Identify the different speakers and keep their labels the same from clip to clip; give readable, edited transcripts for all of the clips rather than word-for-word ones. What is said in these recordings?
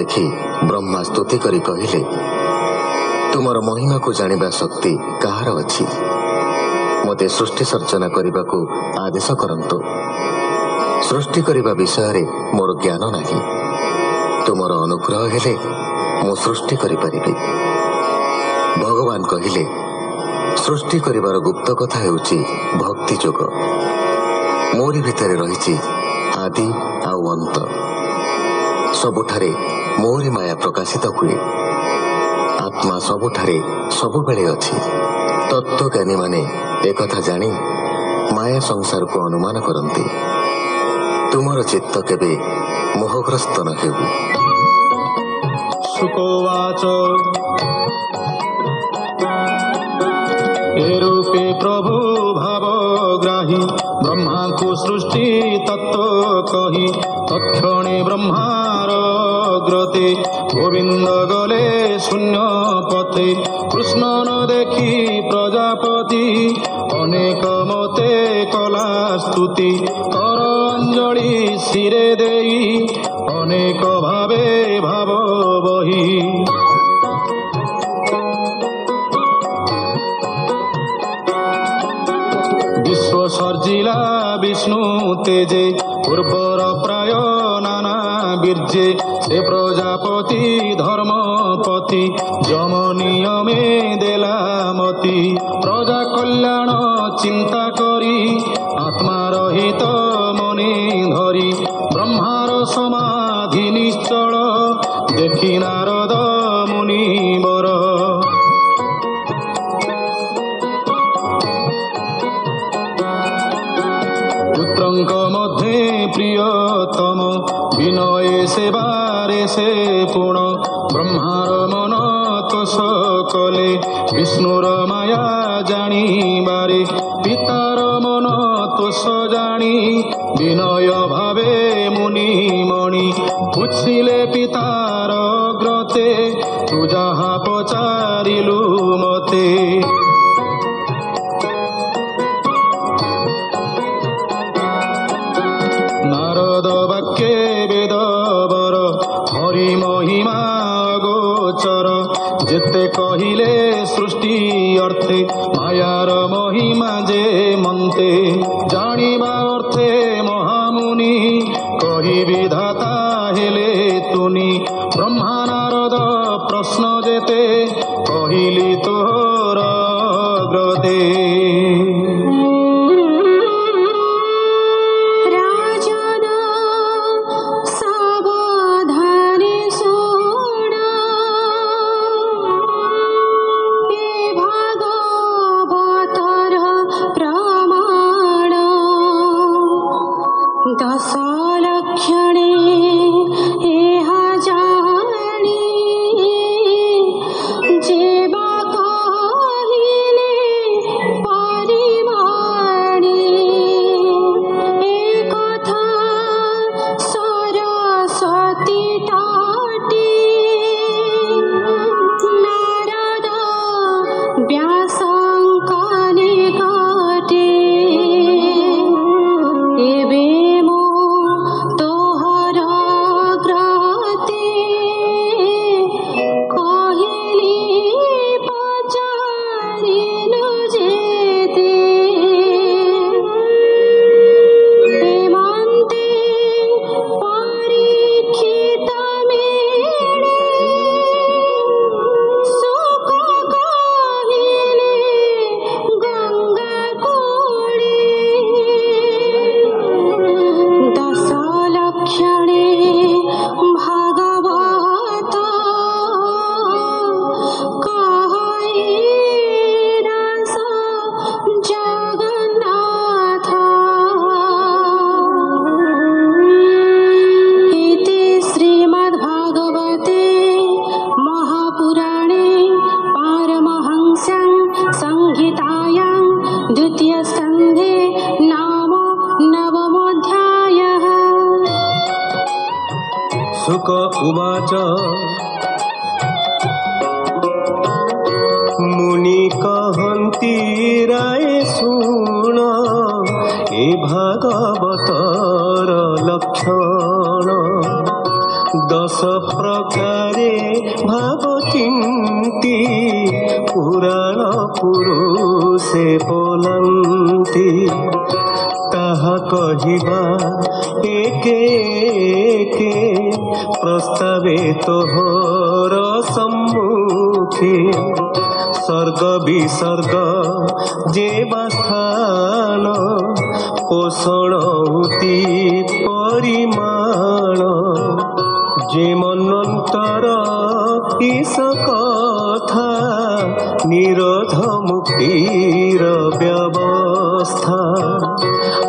Speaker 1: देखि ब्रह्मा स्तुति करी कहिले, तुमर महिमा को जानिबा शक्ति कहार अछि? मते सृष्टि सर्जना करने को आदेश करंतु। सृष्टि करने विषय मोर ज्ञान नहीं। तुमर अनुग्रह हेले मु सृष्टि करि परिबि। भगवान कहिले, सृष्टि करिबार गुप्त कथा हेउची भक्ति जोग। मोरी भितरे रहिछि आदि आउ अंत। सबुठारे मोरी माया प्रकाशित हुए। आत्मा सबुठारे सबुबेले अछि। तत्वज्ञानी माने एकथा जानी माया संसार को अनुमान करती। तुमर चित्त केबे मोहग्रस्त न हेउ।
Speaker 2: शुकोवाच ए रूपे प्रभु भावग्राही ब्रह्मा को सृष्टि तत्व कही तक्षणे ब्रह्मार ग्रते गोविंद गले शून्य पथे कृष्ण न देखी प्रजापति अनेक मते कला स्तुति कर अंजलि शिरे देई अनेक भावे भाव बही विश्व सर्जिला विष्णु तेजे पूर्वर प्राय नाना बीर्जे से प्रजापति धर्मपति जम नियमे देला मति प्रजा कल्याण चिंता करी आत्मा रहित मने धरी ब्रह्मार समाधि निश्चल देखि नारद मुनिवर पुत्रंक मध्ये प्रियतम विनय सेवारे से पूर्ण ब्रह्मार मन तोष कले विष्णुर माया जानिबारे पितार मन तोष जानी विनय भावे मुनि मणि पुछिले पितार ग्रते तू जहा पचारिलु मते नारद वाक्ये वेदवर हरि महिमा गोचर जेते कहिले सृष्टि अर्थे मायार महिमा जे मन्ते जानिबा अर्थे महामुनि कहि विधाता हेले तुनि ब्रह्मा नारद प्रश्न जेते कहिली तोर ग्रते शुक उवाच मुनि कहन्ति राय शुण ए भागवतर लक्षण दश प्रकारे भाव चिंती पुराण पुरुषे बोलंती ताहा कहिबा एके एके प्रस्तावे तोहर सम्मुखे स्वर्ग विसर्ग जेबा स्थान पोषण उति परिमाण जे मनंतर ईश कथा निरोध मुक्तिर व्यवस्था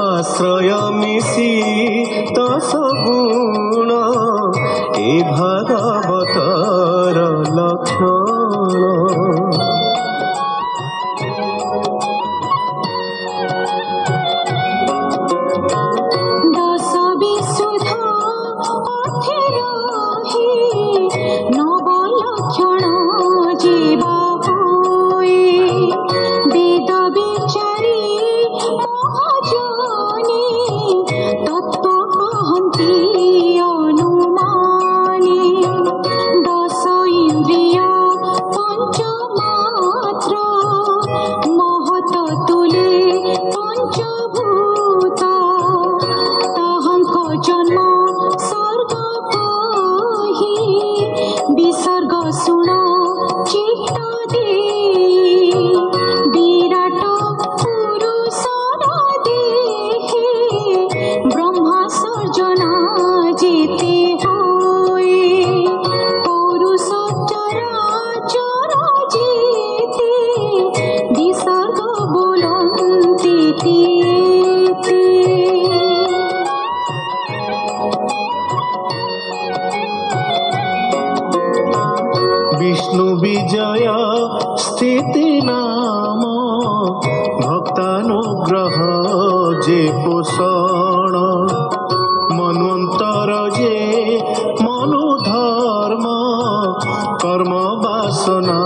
Speaker 2: आश्रय मिशी दश गुण ए भागवतर लक्षण विष्णु विजय स्थिति नाम भक्तानुग्रह जे पोषण मन्वंतर जे मनु धर्म कर्म वासना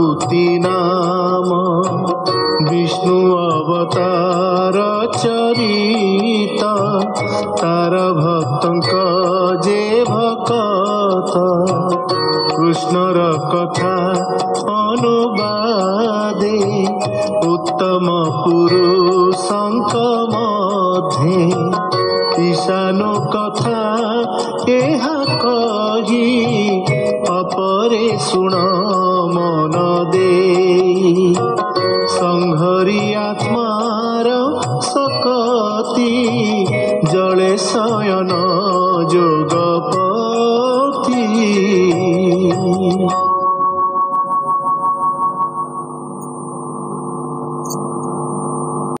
Speaker 2: उति नाम विष्णु अवतार चरित तार भक्तंक जे भकत कृष्णर कथा अनुवादे उत्तम पुरुषंक मध्ये ईशानो कथा एहा कही अपरे शुण मन दे संहरी आत्मार सकती जले शयन जोगपति